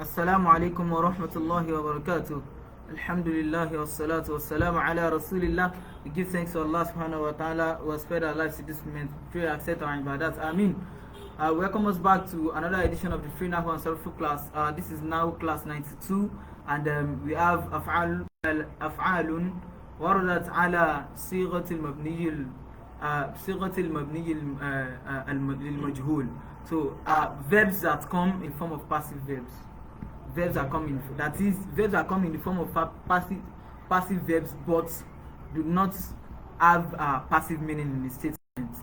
Assalamu alaikum wa rahmatullahi wa barakatuh. Alhamdulillah wa salatu wa salamu ala rasulillah. We give thanks to Allah subhanahu wa ta'ala who has spared our lives to this moment. Pray accept our ibadat. Ameen. Welcome us back to another edition of the free Nahw and Sarfu class. This is Nahw Class 92, and we have أفعال وردت على صيغة المبني للمجهول. So verbs that come in form of passive verbs. Verbs are coming, that is, verbs are coming in the form of passive verbs, but do not have passive meaning in the statement.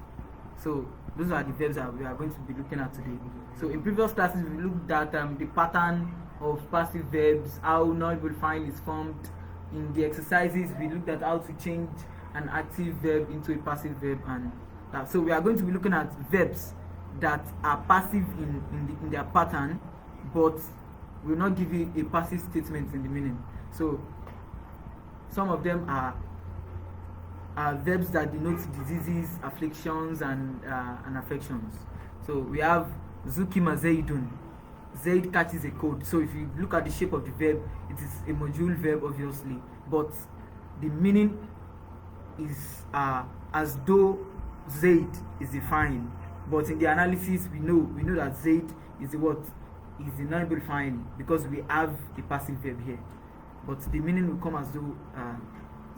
So those are the verbs that we are going to be looking at today. So in previous classes we looked at the pattern of passive verbs, how null file is formed. In the exercises we looked at how to change an active verb into a passive verb, and that. So we are going to be looking at verbs that are passive in their pattern, but will not give you a passive statement in the meaning. So some of them are verbs that denote diseases, afflictions, and affections. So we have Zukima Zaidun. Zaid catches a cold. So if you look at the shape of the verb, it is a module verb, obviously, but the meaning is as though Zaid is defined. But in the analysis, we know that Zaid is the what? Is the non-able file, because we have the passive verb here. But the meaning will come as though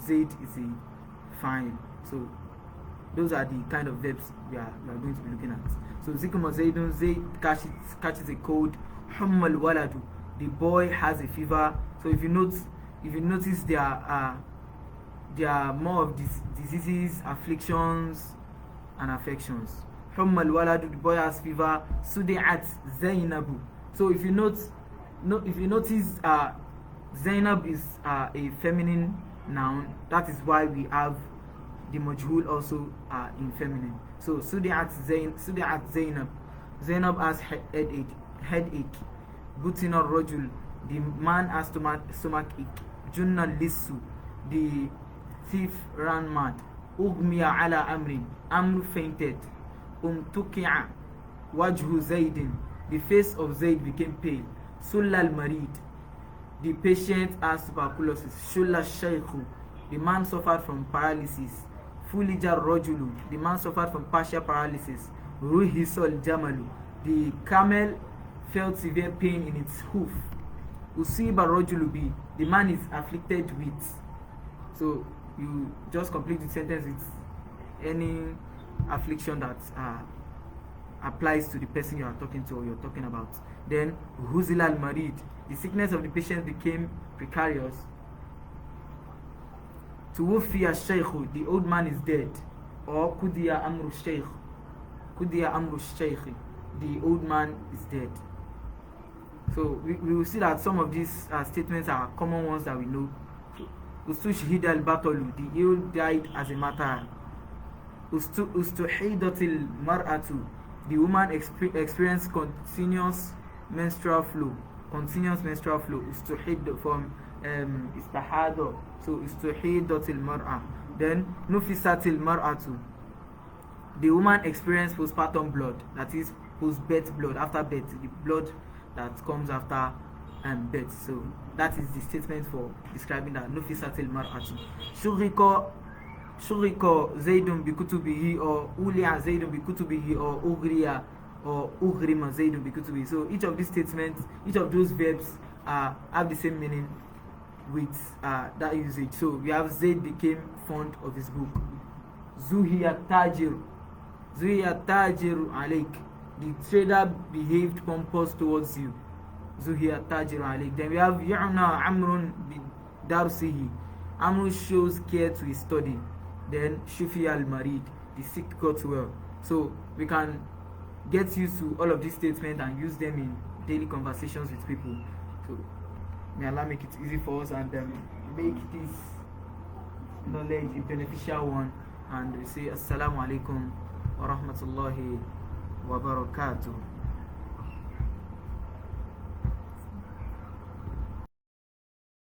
Zaid is a file. So those are the kind of verbs we are going to be looking at. So Zikuma Zaidun, Zaid catches a cold. Hummal waladu, the boy has a fever. So if you notice there are more of these diseases, afflictions, and affections. Hummal waladu, the boy has fever. Sudi'at Zainabu. So if you notice, Zainab is a feminine noun. That is why we have the majhul also in feminine. So Sudi'at Zainab. Zainab has headache. Butina Rajul, the man has stomach ache. Junna Lissu, the thief ran mad. Ugmiya ala Amrin, Amr fainted. Tuki'a Wajhu Zaidin, the face of Zaid became pale. Sulla al-Marid, the patient has tuberculosis. Shulla Shaykhu, the man suffered from paralysis. Fulija Rajulu, the man suffered from partial paralysis. Ruhisol Jamalu, the camel felt severe pain in its hoof. Usiba Rajulubi, the man is afflicted with. So you just complete the sentence with any affliction that applies to the person you are talking to or you're talking about. Then Huzil al-Marid, the sickness of the patient became precarious. Tuwufiya Shaykhu, the old man is dead. Or Kudiya Amru Shaykh, the old man is dead. So we will see that some of these statements are common ones that we know. Ustushhid al-Batalu, the ill died as a martyr. Ustuhidatil mar'atu, the woman experienced continuous menstrual flow. Ustuhid from istahada, so ustuhidatil mar'a. Then nufisatil mar'atu, the woman experienced postpartum blood, that is post-birth blood, after birth, the blood that comes after birth. So that is the statement for describing that nufisatil mar'atu. Shuriko Zaidun bikutubihi, or Ulia Zaidun bikutubihi, or Ugriya or Ugrima Zaidun bikutubihi. So each of these statements, each of those verbs have the same meaning with that usage. So we have Zaid became fond of his book. Zuhiya Tajiru Alaik, the trader behaved pompous towards you. Zuhiya Tajiru Alaik. Then we have Yu'na Amrun Bidarsihi, Amr shows care to his study. Then Shufi al-Marid, the sick got well. So we can get used to all of these statements and use them in daily conversations with people. So may Allah make it easy for us and make this knowledge a beneficial one. And we say Assalamu alaikum wa rahmatullahi wa barakatuh.